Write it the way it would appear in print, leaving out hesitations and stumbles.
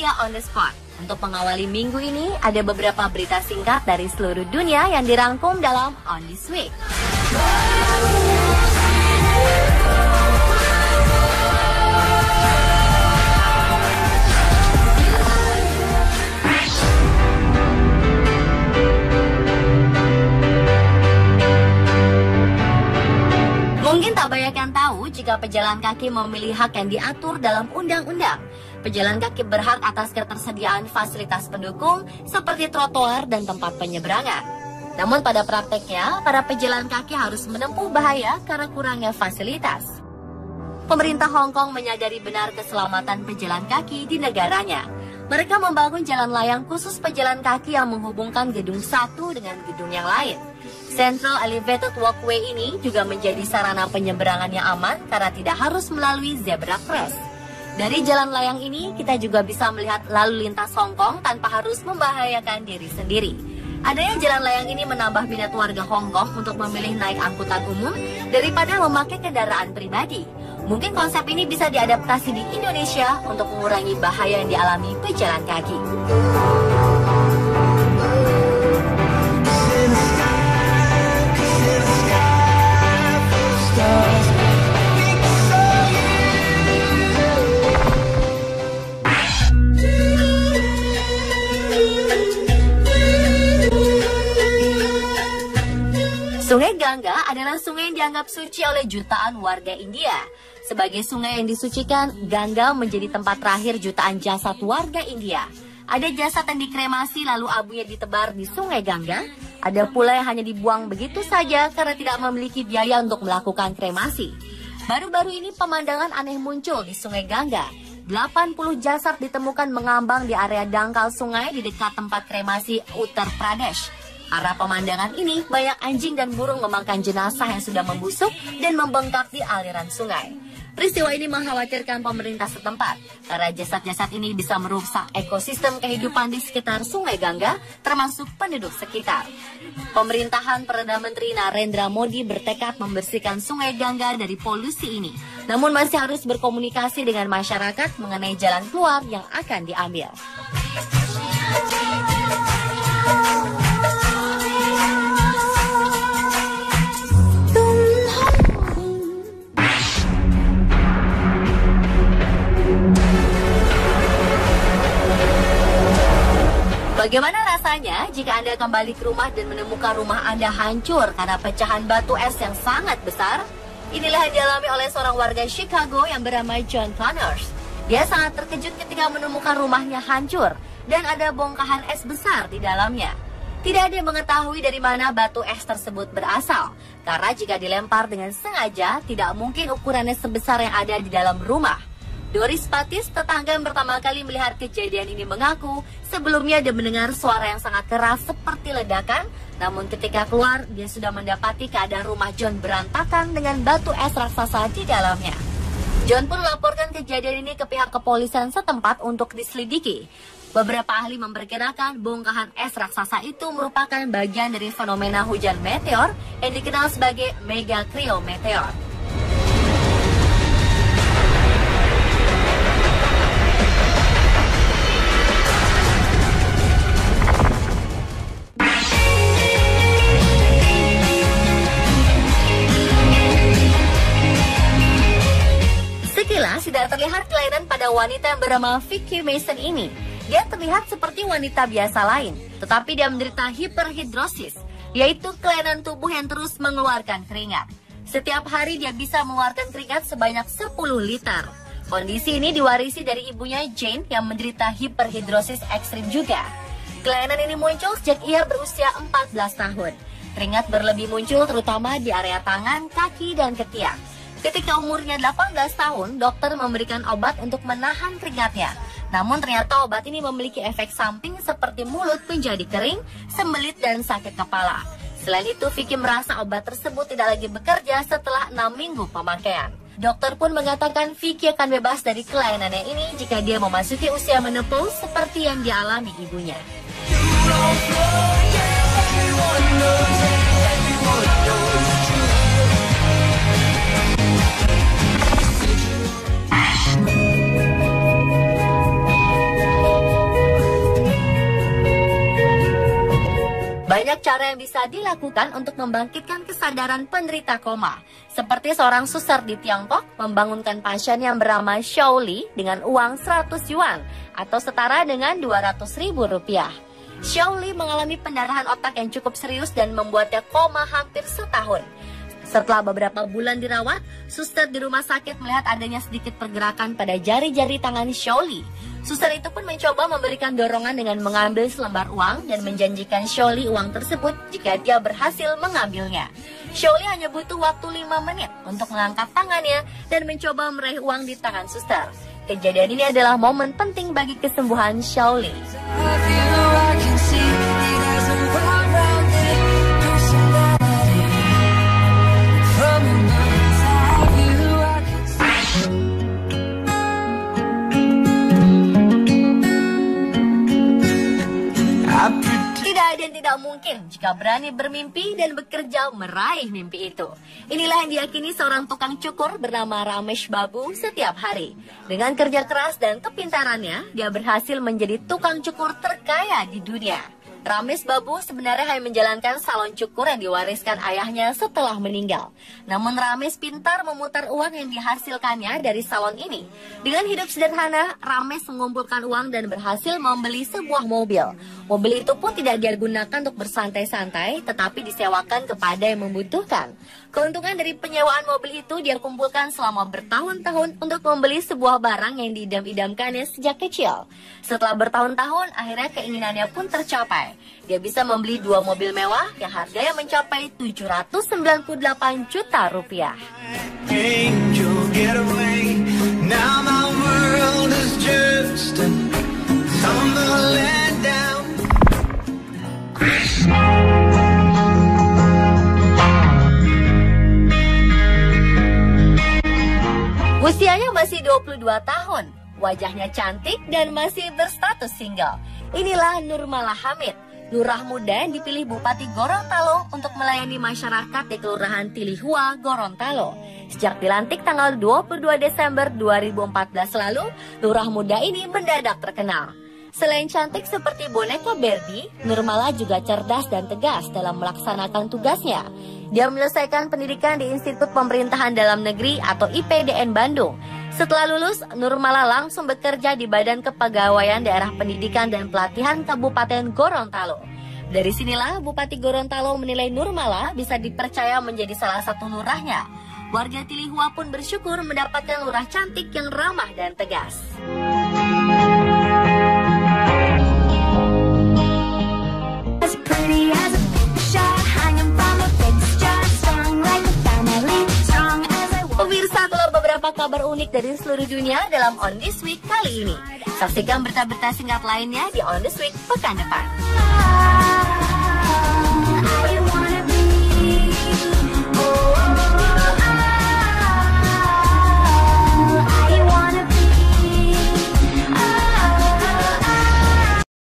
Media on the Spot. Untuk mengawali minggu ini, ada beberapa berita singkat dari seluruh dunia yang dirangkum dalam On This Week. Mungkin tak banyak yang tahu jika pejalan kaki memilih hak yang diatur dalam undang-undang. Pejalan kaki berhak atas ketersediaan fasilitas pendukung seperti trotoar dan tempat penyeberangan. Namun pada prakteknya, para pejalan kaki harus menempuh bahaya karena kurangnya fasilitas. Pemerintah Hong Kong menyadari benar keselamatan pejalan kaki di negaranya. Mereka membangun jalan layang khusus pejalan kaki yang menghubungkan gedung satu dengan gedung yang lain. Central Elevated Walkway ini juga menjadi sarana penyeberangan yang aman karena tidak harus melalui zebra cross. Dari jalan layang ini, kita juga bisa melihat lalu lintas Hong Kong tanpa harus membahayakan diri sendiri. Adanya jalan layang ini menambah minat warga Hong Kong untuk memilih naik angkutan umum daripada memakai kendaraan pribadi. Mungkin konsep ini bisa diadaptasi di Indonesia untuk mengurangi bahaya yang dialami pejalan kaki. Sungai Gangga adalah sungai yang dianggap suci oleh jutaan warga India. Sebagai sungai yang disucikan, Gangga menjadi tempat terakhir jutaan jasad warga India. Ada jasad yang dikremasi lalu abunya ditebar di sungai Gangga. Ada pula yang hanya dibuang begitu saja karena tidak memiliki biaya untuk melakukan kremasi. Baru-baru ini pemandangan aneh muncul di sungai Gangga. 80 jasad ditemukan mengambang di area dangkal sungai di dekat tempat kremasi Uttar Pradesh. Arah pemandangan ini, banyak anjing dan burung memakan jenazah yang sudah membusuk dan membengkak di aliran sungai. Peristiwa ini mengkhawatirkan pemerintah setempat, karena jasad-jasad ini bisa merusak ekosistem kehidupan di sekitar sungai Gangga, termasuk penduduk sekitar. Pemerintahan Perdana Menteri Narendra Modi bertekad membersihkan sungai Gangga dari polusi ini, namun masih harus berkomunikasi dengan masyarakat mengenai jalan keluar yang akan diambil. Bagaimana rasanya jika Anda kembali ke rumah dan menemukan rumah Anda hancur karena pecahan batu es yang sangat besar? Inilah yang dialami oleh seorang warga Chicago yang bernama John Connors. Dia sangat terkejut ketika menemukan rumahnya hancur dan ada bongkahan es besar di dalamnya. Tidak ada yang mengetahui dari mana batu es tersebut berasal, karena jika dilempar dengan sengaja, tidak mungkin ukurannya sebesar yang ada di dalam rumah. Doris Patis, tetangga yang pertama kali melihat kejadian ini, mengaku sebelumnya dia mendengar suara yang sangat keras seperti ledakan, namun ketika keluar dia sudah mendapati keadaan rumah John berantakan dengan batu es raksasa di dalamnya. John pun melaporkan kejadian ini ke pihak kepolisian setempat untuk diselidiki. Beberapa ahli memperkirakan bongkahan es raksasa itu merupakan bagian dari fenomena hujan meteor yang dikenal sebagai mega cryo meteor. Sekilas tidak terlihat kelainan pada wanita yang bernama Vicky Mason ini. Dia terlihat seperti wanita biasa lain, tetapi dia menderita hiperhidrosis, yaitu kelainan tubuh yang terus mengeluarkan keringat. Setiap hari dia bisa mengeluarkan keringat sebanyak 10 liter. Kondisi ini diwarisi dari ibunya Jane yang menderita hiperhidrosis ekstrim juga. Kelainan ini muncul sejak ia berusia 14 tahun. Keringat berlebih muncul terutama di area tangan, kaki, dan ketiak. Ketika umurnya 18 tahun, dokter memberikan obat untuk menahan keringatnya. Namun ternyata obat ini memiliki efek samping seperti mulut menjadi kering, sembelit, dan sakit kepala. Selain itu, Vicky merasa obat tersebut tidak lagi bekerja setelah 6 minggu pemakaian. Dokter pun mengatakan Vicky akan bebas dari kelainannya ini jika dia memasuki usia menopause seperti yang dialami ibunya. cara yang bisa dilakukan untuk membangkitkan kesadaran penderita koma. Seperti seorang suster di Tiongkok membangunkan pasien yang bernama Shaoli dengan uang 100 yuan atau setara dengan 200.000 rupiah. Shaoli mengalami pendarahan otak yang cukup serius dan membuatnya koma hampir setahun. Setelah beberapa bulan dirawat, suster di rumah sakit melihat adanya sedikit pergerakan pada jari-jari tangan Shaoli. Suster itu pun mencoba memberikan dorongan dengan mengambil selembar uang dan menjanjikan Shaoli uang tersebut jika dia berhasil mengambilnya. Shaoli hanya butuh waktu 5 menit untuk mengangkat tangannya dan mencoba meraih uang di tangan suster. Kejadian ini adalah momen penting bagi kesembuhan Shaoli. Tidak ada yang tidak mungkin jika berani bermimpi dan bekerja meraih mimpi itu. Inilah yang diyakini seorang tukang cukur bernama Ramesh Babu setiap hari. Dengan kerja keras dan kepintarannya, dia berhasil menjadi tukang cukur terkaya di dunia. Ramesh Babu sebenarnya hanya menjalankan salon cukur yang diwariskan ayahnya setelah meninggal. Namun Ramesh pintar memutar uang yang dihasilkannya dari salon ini. Dengan hidup sederhana, Ramesh mengumpulkan uang dan berhasil membeli sebuah mobil. Mobil itu pun tidak dia gunakan untuk bersantai-santai, tetapi disewakan kepada yang membutuhkan. Keuntungan dari penyewaan mobil itu dia kumpulkan selama bertahun-tahun untuk membeli sebuah barang yang diidam-idamkannya sejak kecil. Setelah bertahun-tahun, akhirnya keinginannya pun tercapai. Dia bisa membeli 2 mobil mewah yang harganya mencapai 798 juta rupiah. Usianya masih 22 tahun, wajahnya cantik dan masih berstatus single. Inilah Nurmala Hamid, lurah muda yang dipilih Bupati Gorontalo untuk melayani masyarakat di Kelurahan Tilihua, Gorontalo. Sejak dilantik tanggal 22 Desember 2014 lalu, lurah muda ini mendadak terkenal. Selain cantik seperti boneka Barbie, Nurmala juga cerdas dan tegas dalam melaksanakan tugasnya. Dia menyelesaikan pendidikan di Institut Pemerintahan Dalam Negeri atau IPDN Bandung. Setelah lulus, Nurmala langsung bekerja di Badan Kepegawaian Daerah Pendidikan dan Pelatihan Kabupaten Gorontalo. Dari sinilah Bupati Gorontalo menilai Nurmala bisa dipercaya menjadi salah satu lurahnya. Warga Tilihua pun bersyukur mendapatkan lurah cantik yang ramah dan tegas. Pemirsa, telah beberapa kabar unik dari seluruh dunia dalam On This Week kali ini. Saksikan berita-berita singkat lainnya di On This Week pekan depan.